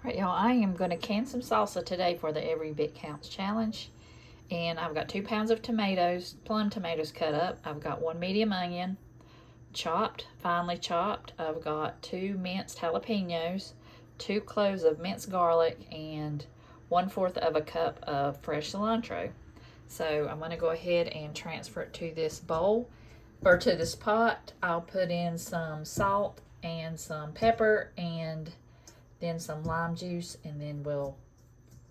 All right, y'all, I am going to can some salsa today for the Every Bit Counts challenge. And I've got 2 pounds of tomatoes, plum tomatoes cut up. I've got 1 medium onion, chopped, finely chopped. I've got 2 minced jalapenos, 2 cloves of minced garlic, and 1/4 of a cup of fresh cilantro. So I'm going to go ahead and transfer it to this bowl, or to this pot. I'll put in some salt and some pepper and then some lime juice, and then we'll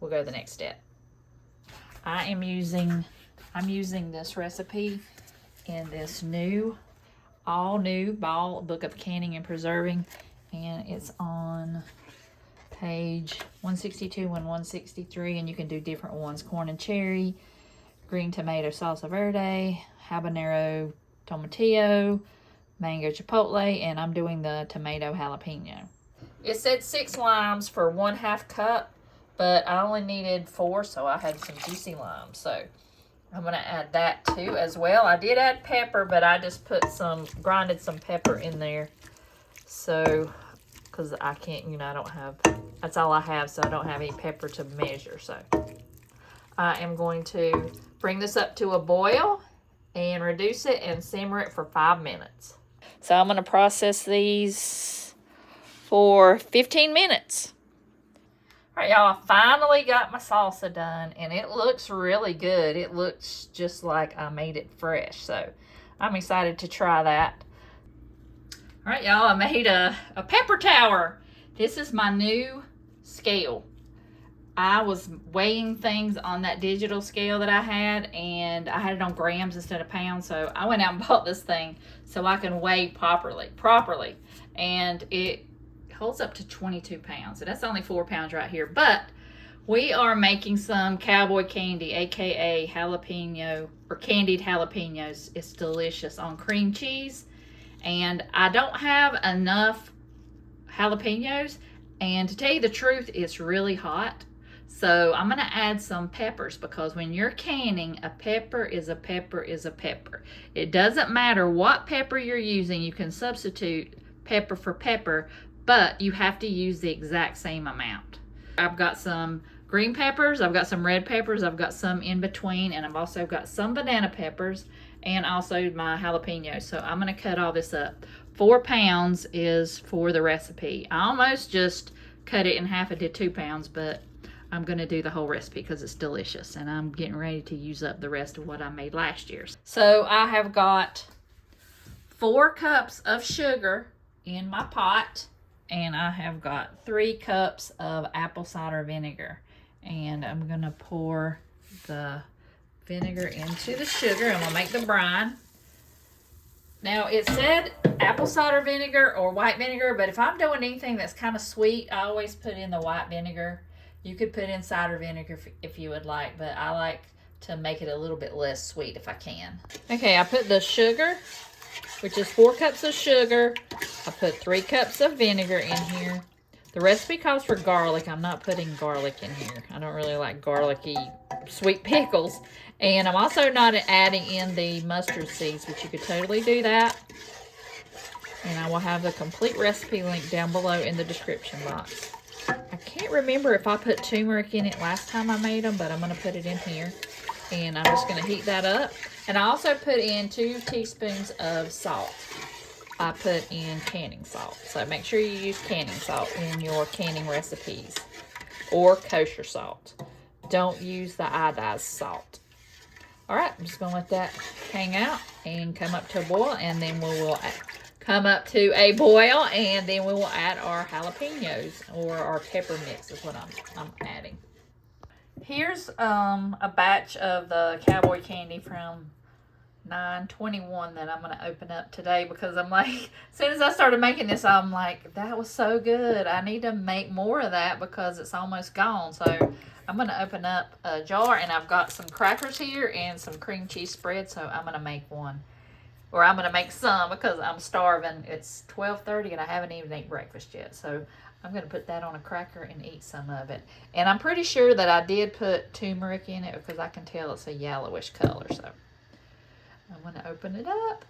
go to the next step. I'm using this recipe in this all new Ball Book of Canning and Preserving, and it's on page 162 and 163, and you can do different ones: corn and cherry, green tomato salsa verde, habanero tomatillo, mango chipotle, and I'm doing the tomato jalapeno. It said 6 limes for 1/2 cup, but I only needed 4, so I had some juicy limes. So I'm going to add that too as well. I did add pepper, but I just grinded some pepper in there. So, because I can't, I don't have, that's all I have, so I don't have any pepper to measure. So I am going to bring this up to a boil and reduce it and simmer it for 5 minutes. So I'm going to process these for 15 minutes. All right, y'all, I finally got my salsa done, and it looks really good. It looks just like I made it fresh, so I'm excited to try that. All right, y'all, I made a pepper tower. This is my new scale. I was weighing things on that digital scale that I had, and I had it on grams instead of pounds, so I went out and bought this thing so I can weigh properly. And it holds up to 22 pounds. So that's only 4 pounds right here. But we are making some cowboy candy, aka jalapeno, or candied jalapenos. It's delicious on cream cheese. And I don't have enough jalapenos. And to tell you the truth, it's really hot. So I'm going to add some peppers, because when you're canning, a pepper is a pepper is a pepper. It doesn't matter what pepper you're using. You can substitute pepper for pepper, but you have to use the exact same amount. I've got some green peppers, I've got some red peppers, I've got some in between, and I've also got some banana peppers, and also my jalapenos. So I'm going to cut all this up. 4 pounds is for the recipe. I almost just cut it in half and did 2 pounds, but I'm going to do the whole recipe because it's delicious, and I'm getting ready to use up the rest of what I made last year. So I have got 4 cups of sugar in my pot, and I have got 3 cups of apple cider vinegar, and I'm going to pour the vinegar into the sugar, and we'll make the brine. Now, it said apple cider vinegar or white vinegar, but if I'm doing anything that's kind of sweet, I always put in the white vinegar. You could put in cider vinegar if you would like, but I like to make it a little bit less sweet if I can. Okay, I put the sugar, which is 4 cups of sugar. I put 3 cups of vinegar in here. The recipe calls for garlic. I'm not putting garlic in here. I don't really like garlicky sweet pickles. And I'm also not adding in the mustard seeds, but you could totally do that. And I will have the complete recipe link down below in the description box. I can't remember if I put turmeric in it last time I made them, but I'm going to put it in here. And I'm just going to heat that up. And I also put in 2 teaspoons of salt. I put in canning salt. So make sure you use canning salt in your canning recipes, or kosher salt. Don't use the iodized salt. All right, I'm just going to let that hang out and come up to a boil, and then we will come up to a boil, and then we will add our jalapenos, or our pepper mix is what I'm adding. Here's a batch of the cowboy candy from 9/21 that I'm going to open up today, because I'm like, as soon as I started making this, I'm like, that was so good. I need to make more of that because it's almost gone. So I'm going to open up a jar, and I've got some crackers here and some cream cheese spread, so I'm going to make one. Or I'm going to make some because I'm starving. It's 12:30 and I haven't even eaten breakfast yet. So I'm going to put that on a cracker and eat some of it. And I'm pretty sure that I did put turmeric in it, because I can tell it's a yellowish color. So I'm going to open it up.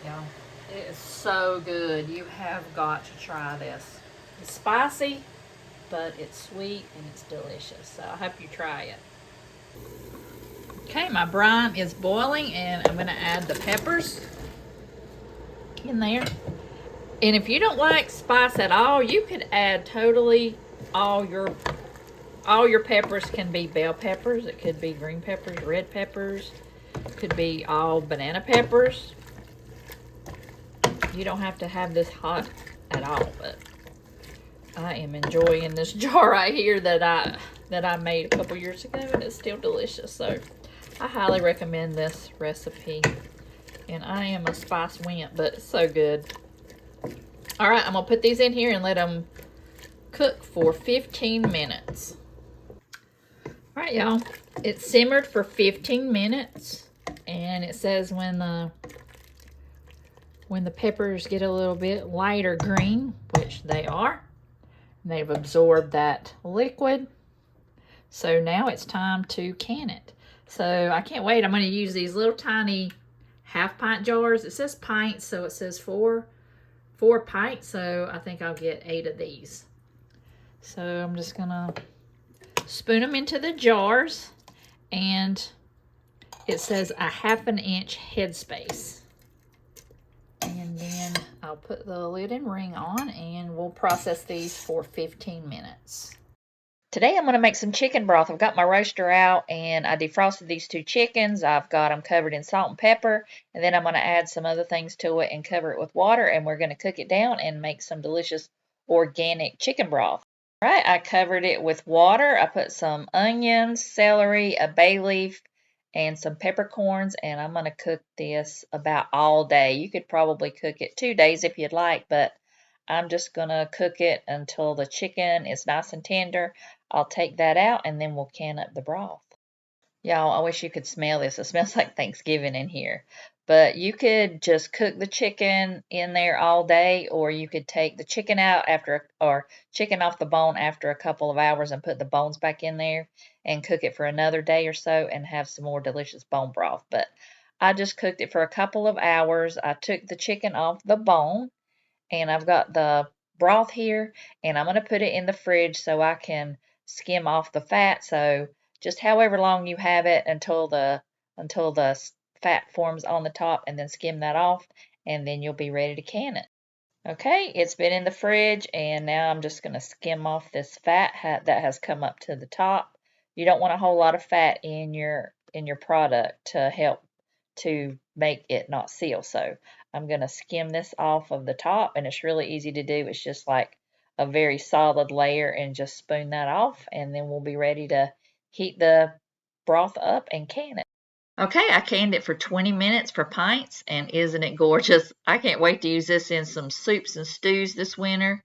Y'all, it is so good. You have got to try this. It's spicy, but it's sweet and it's delicious. So I hope you try it. Okay, my brine is boiling and I'm gonna add the peppers in there. And if you don't like spice at all, you could add totally all your peppers. Can be bell peppers, it could be green peppers, red peppers, it could be all banana peppers. You don't have to have this hot at all, but I am enjoying this jar right here that I made a couple years ago, and it's still delicious. So I highly recommend this recipe. And I am a spice wimp, but it's so good. All right, I'm gonna put these in here and let them cook for 15 minutes. All right, y'all, it's simmered for 15 minutes, and it says when the peppers get a little bit lighter green, which they are, they've absorbed that liquid. So now it's time to can it. So I can't wait. I'm going to use these little tiny half-pint jars. It says pints, so it says four pints. So I think I'll get 8 of these. So I'm just going to spoon them into the jars, and it says a 1/2 inch headspace. And then I'll put the lid and ring on, and we'll process these for 15 minutes. Today I'm going to make some chicken broth. I've got my roaster out, and I defrosted these 2 chickens. I've got them covered in salt and pepper, and then I'm going to add some other things to it and cover it with water, and we're going to cook it down and make some delicious organic chicken broth. All right, I covered it with water. I put some onions, celery, a bay leaf, and some peppercorns, and I'm going to cook this about all day. You could probably cook it 2 days if you'd like, but I'm just going to cook it until the chicken is nice and tender. I'll take that out, and then we'll can up the broth. Y'all, I wish you could smell this. It smells like Thanksgiving in here. But you could just cook the chicken in there all day, or you could take the chicken out or chicken off the bone after a couple of hours and put the bones back in there and cook it for another day or so and have some more delicious bone broth. But I just cooked it for a couple of hours. I took the chicken off the bone, and I've got the broth here, and I'm going to put it in the fridge so I can skim off the fat. So just however long you have it until the fat forms on the top, and then skim that off, and then you'll be ready to can it. Okay, it's been in the fridge, and now I'm just going to skim off this fat that has come up to the top. You don't want a whole lot of fat in your product to help to make it not seal. So I'm going to skim this off of the top, and it's really easy to do. It's just like a very solid layer, and just spoon that off, and then we'll be ready to heat the broth up and can it. Okay, I canned it for 20 minutes for pints, and isn't it gorgeous? I can't wait to use this in some soups and stews this winter.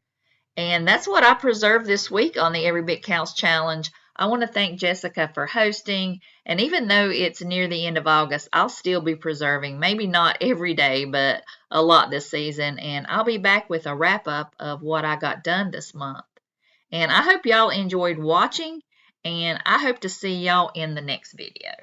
And that's what I preserved this week on the Every Bit Counts Challenge. I want to thank Jessica for hosting, and even though it's near the end of August, I'll still be preserving, maybe not every day, but a lot this season, and I'll be back with a wrap-up of what I got done this month. And I hope y'all enjoyed watching, and I hope to see y'all in the next video.